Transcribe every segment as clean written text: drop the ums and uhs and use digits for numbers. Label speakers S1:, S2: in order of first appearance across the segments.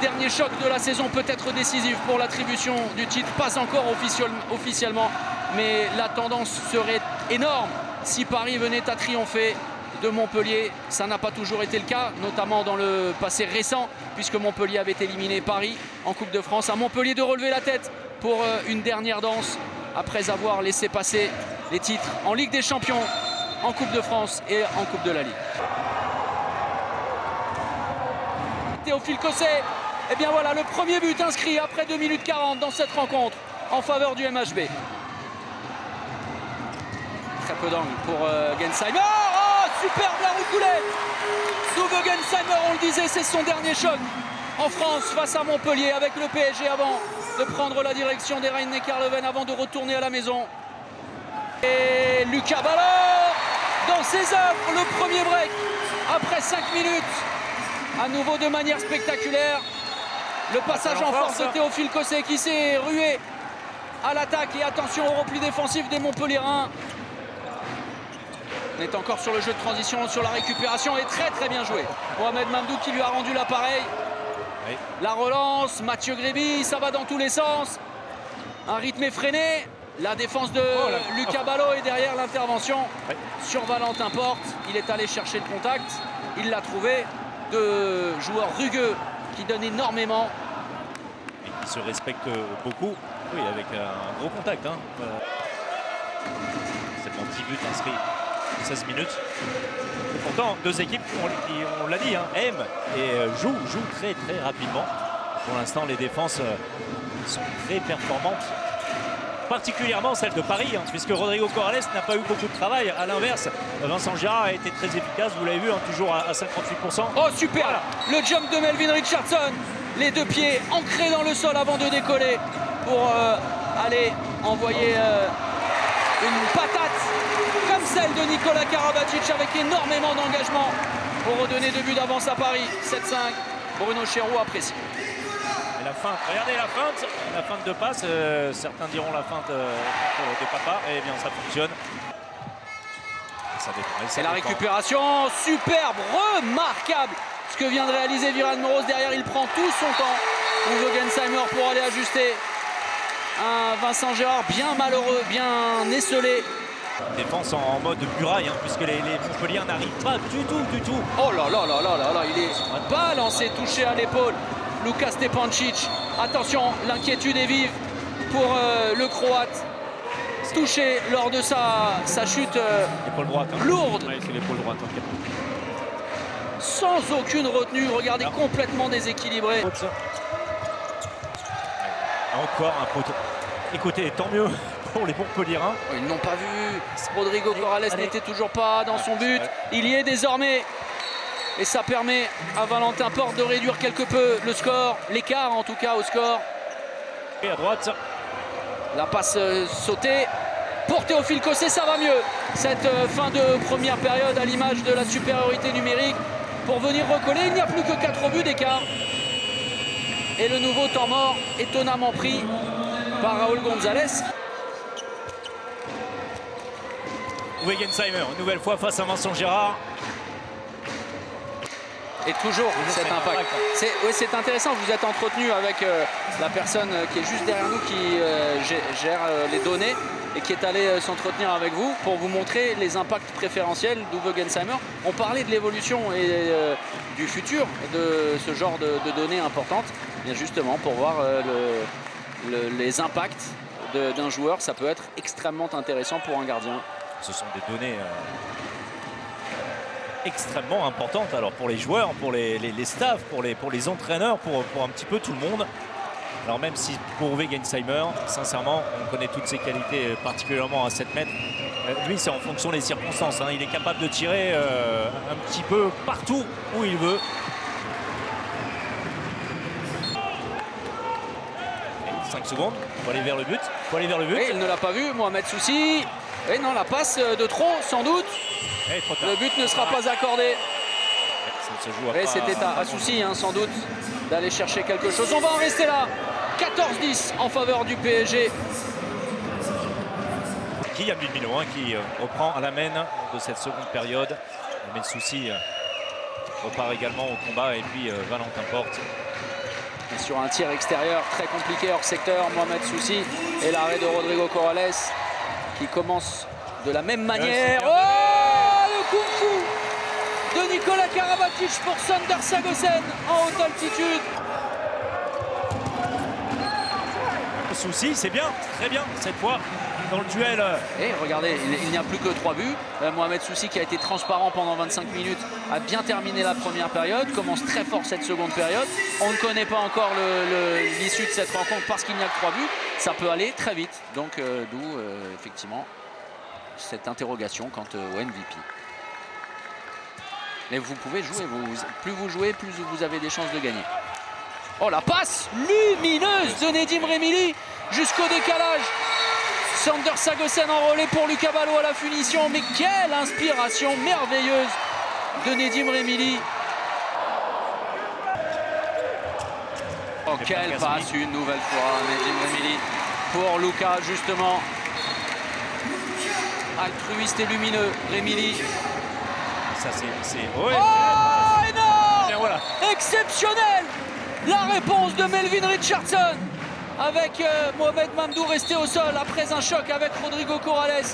S1: dernier choc de la saison peut être décisif pour l'attribution du titre. Pas encore officiellement, mais la tendance serait énorme si Paris venait à triompher de Montpellier. Ça n'a pas toujours été le cas, notamment dans le passé récent, puisque Montpellier avait éliminé Paris en Coupe de France. À Montpellier de relever la tête pour une dernière danse, après avoir laissé passer les titres en Ligue des Champions, en Coupe de France et en Coupe de la Ligue. Théophile Cosset, et bien voilà le premier but inscrit après 2 minutes 40 dans cette rencontre en faveur du MHB. Très peu d'angle pour Gensheimer. Oh, superbe la roucoulette d'Uwe Gensheimer, on le disait, c'est son dernier choc en France face à Montpellier avec le PSG avant de prendre la direction des Rhein-Neckar-Löwen, avant de retourner à la maison. Et Lucas Ballot dans ses œuvres, le premier break après 5 minutes. À nouveau de manière spectaculaire. Le passage en force de Théophile Cosset qui s'est rué à l'attaque. Et attention au repli défensif des Montpelliérains. On est encore sur le jeu de transition, sur la récupération. Et très bien joué. Mohamed Mamdou qui lui a rendu l'appareil. Oui. La relance, Mathieu Gréby, ça va dans tous les sens. Un rythme effréné. La défense de Lucas Ballot et derrière l'intervention sur Valentin Porte. Il est allé chercher le contact. Il l'a trouvé. De joueurs rugueux qui donnent énormément.
S2: Et qui se respectent beaucoup. Oui, avec un gros contact. Hein. C'est mon petit but inscrit en 16 minutes. Et pourtant, deux équipes qui, on l'a dit, hein, aiment et jouent très rapidement. Pour l'instant, les défenses sont très performantes. Particulièrement celle de Paris, hein, puisque Rodrigo Corrales n'a pas eu beaucoup de travail. À l'inverse, Vincent Gérard a été très efficace, vous l'avez vu, hein, toujours à 58%.
S1: Oh super, voilà. Le jump de Melvin Richardson, les deux pieds ancrés dans le sol avant de décoller pour aller envoyer une patate comme celle de Nikola Karabatic avec énormément d'engagement pour redonner 2 buts d'avance à Paris. 7-5, Bruno Chéroux apprécie.
S2: Et la feinte, regardez la feinte de passe, certains diront la feinte de papa, et bien ça fonctionne.
S1: C'est la récupération, superbe, remarquable ce que vient de réaliser Viran Moros. Derrière, il prend tout son temps, Uwe Gensheimer, pour aller ajuster un Vincent Gérard bien malheureux, bien esselé.
S2: Défense en mode muraille, hein, puisque les Montpellier n'arrivent pas du tout.
S1: Oh là là, il est balancé, touché à l'épaule. Luka Stepancic, attention, l'inquiétude est vive pour le Croate. Touché lors de sa chute
S2: droite, hein.
S1: Lourde.
S2: Ouais, c'est l'épaule droite. Hein.
S1: Sans aucune retenue, regardez, complètement déséquilibré.
S2: Encore un poteau. Écoutez, tant mieux pour les Montpelliérains.
S1: Ils n'ont pas vu. Rodrigo Corrales n'était toujours pas dans son but. Il y est désormais. Et ça permet à Valentin Porte de réduire quelque peu le score, l'écart en tout cas au score.
S2: Et à droite.
S1: La passe sautée pour Théophile Cosset, ça va mieux. Cette fin de première période à l'image de la supériorité numérique pour venir recoller. Il n'y a plus que 4 buts d'écart. Et le nouveau temps mort étonnamment pris par Raúl González.
S2: Uwe Gensheimer, une nouvelle fois face à Vincent Gérard.
S1: Et toujours cet impact. C'est intéressant, vous êtes entretenu avec la personne qui est juste derrière nous, qui gère les données et qui est allé s'entretenir avec vous pour vous montrer les impacts préférentiels d'Uwe Gensheimer. On parlait de l'évolution et du futur de ce genre de données importantes. Bien justement, pour voir les impacts d'un joueur, ça peut être extrêmement intéressant pour un gardien.
S2: Ce sont des données extrêmement importante alors pour les joueurs, pour les staffs, pour les entraîneurs, pour un petit peu tout le monde. Alors même si pour Uwe Gensheimer, sincèrement, on connaît toutes ses qualités, particulièrement à 7 mètres. Lui, c'est en fonction des circonstances. Hein. Il est capable de tirer un petit peu partout où il veut. Et 5 secondes pour aller vers le but.
S1: Et il ne l'a pas vu, Mohamed Soussi. Et non, la passe de trop, sans doute. Le but ne sera pas accordé. C'était à Soussi, hein, sans doute, d'aller chercher quelque chose. On va en rester là. 14-10 en faveur du PSG.
S2: Kylian Mino, hein, qui reprend à la main de cette seconde période. Mais Soussi repart également au combat. Et puis Valentin Porte
S1: Et sur un tir extérieur très compliqué hors secteur, Mohamed Soussi et l'arrêt de Rodrigo Corrales qui commence de la même manière. Oh, le kung-fu de Nicolas Karabatic pour Sonder Sargosen en haute altitude.
S2: Soussi, c'est bien, très bien cette fois dans le duel.
S1: Et regardez, il n'y a plus que 3 buts. Mohamed Soussi, qui a été transparent pendant 25 minutes, a bien terminé la première période, commence très fort cette seconde période. On ne connaît pas encore l'issue de cette rencontre parce qu'il n'y a que 3 buts. Ça peut aller très vite, donc d'où effectivement cette interrogation quant au MVP. Mais vous pouvez jouer, plus vous jouez, plus vous avez des chances de gagner. Oh, la passe lumineuse de Nedim Remili jusqu'au décalage. Sonder Sargosen enrôlé pour Lucas Ballot à la finition. Mais quelle inspiration merveilleuse de Nedim Remili. Oh, quelle passe une nouvelle fois, Nedim Remili pour Lucas, justement. Altruiste et lumineux, Remili.
S2: Ça, c'est... Ouais.
S1: Oh, énorme!
S2: Et voilà.
S1: Exceptionnel! La réponse de Melvin Richardson avec Mohamed Mamdou resté au sol après un choc avec Rodrigo Corrales.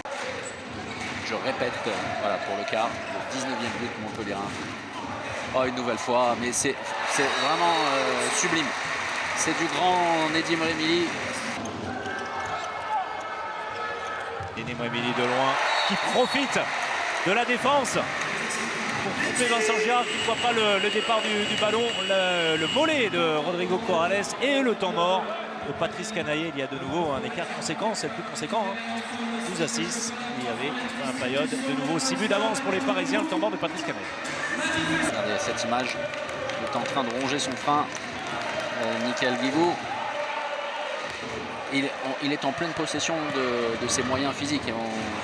S1: Je répète, voilà pour le quart, le 19e but Montpellier. Oh, une nouvelle fois, mais c'est vraiment sublime. C'est du grand Nedim Remili.
S2: Nedim Remili de loin qui profite de la défense pour tromper Vincent Girard qui ne voit pas le départ du ballon, le mollet de Rodrigo Corrales et le temps mort de Patrice Canaillé. Il y a de nouveau un écart conséquent, c'est le plus conséquent, hein. 12 à 6, il y avait dans la période de nouveau 6 buts d'avance pour les Parisiens, le temps mort de Patrice Canaillé.
S1: Regardez cette image, il est en train de ronger son frein, Mickaël Guigou. Il est en pleine possession de ses moyens physiques. Et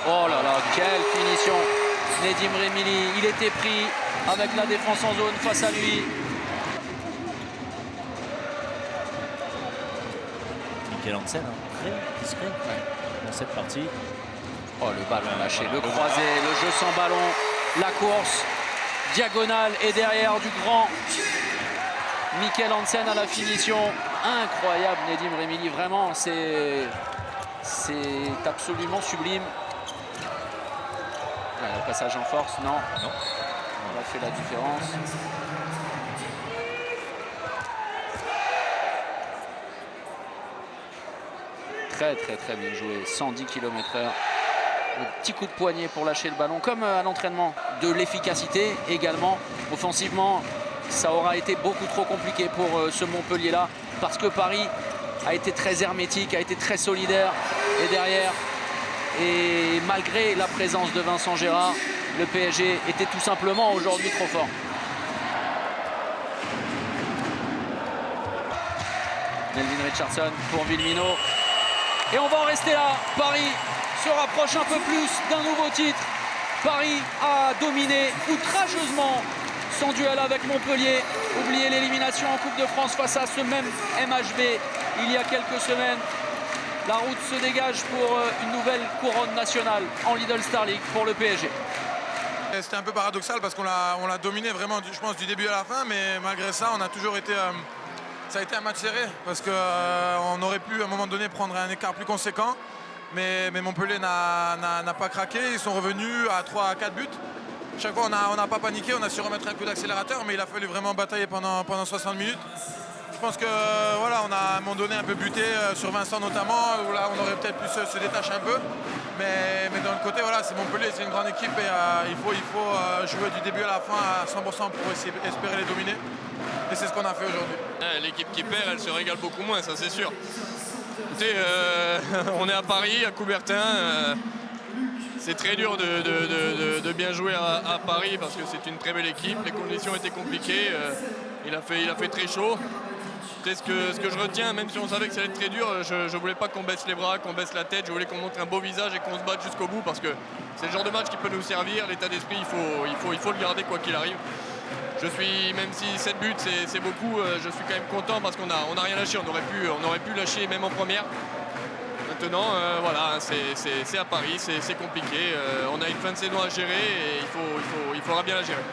S1: oh là là, quelle finition! Nedim Remili, il était pris avec la défense en zone face à lui.
S2: Mickaël Hansen, hein, très discret dans cette partie.
S1: Oh, le ballon lâché, le croisé, le jeu sans ballon, la course diagonale et derrière du grand Mickaël Hansen à la finition. Incroyable Nedim Remili, vraiment, c'est absolument sublime. Le passage en force, non. On a fait la différence. Très bien joué, 110 km/h. Le petit coup de poignet pour lâcher le ballon, comme à l'entraînement. De l'efficacité également. Offensivement, ça aura été beaucoup trop compliqué pour ce Montpellier-là, parce que Paris a été très hermétique, a été très solidaire. Et derrière, et malgré la présence de Vincent Girard, le PSG était tout simplement aujourd'hui trop fort. Melvin Richardson pour Villemino. Et on va en rester là. Paris se rapproche un peu plus d'un nouveau titre. Paris a dominé outrageusement son duel avec Montpellier. Oubliez l'élimination en Coupe de France face à ce même MHB il y a quelques semaines. La route se dégage pour une nouvelle couronne nationale en Lidl Star League pour le PSG.
S3: C'était un peu paradoxal parce qu'on l'a dominé vraiment, je pense, du début à la fin, mais malgré ça, on a toujours été... ça a été un match serré parce qu'on aurait pu à un moment donné prendre un écart plus conséquent, mais Montpellier n'a pas craqué. Ils sont revenus à 3 à 4 buts. Chaque fois, on n'a pas paniqué, on a su remettre un coup d'accélérateur, mais il a fallu vraiment batailler pendant 60 minutes. Je pense que voilà, on a à un moment donné un peu buté sur Vincent notamment, où là on aurait peut-être pu se détacher un peu. Mais d'un autre côté, voilà, c'est Montpellier, c'est une grande équipe et il faut jouer du début à la fin à 100% pour espérer les dominer. Et c'est ce qu'on a fait aujourd'hui.
S4: L'équipe qui perd, elle se régale beaucoup moins, ça c'est sûr. Écoutez, on est à Paris, à Coubertin. C'est très dur de bien jouer à Paris parce que c'est une très belle équipe. Les conditions étaient compliquées. Il a fait très chaud. Ce que je retiens, même si on savait que ça allait être très dur, je ne voulais pas qu'on baisse les bras, qu'on baisse la tête. Je voulais qu'on montre un beau visage et qu'on se batte jusqu'au bout parce que c'est le genre de match qui peut nous servir. L'état d'esprit, il faut le garder quoi qu'il arrive. Même si 7 buts c'est beaucoup, je suis quand même content parce qu'on n'a rien lâché. On aurait pu lâcher même en première. Maintenant, voilà, c'est à Paris, c'est compliqué. On a une fin de saison à gérer et il faudra bien la gérer.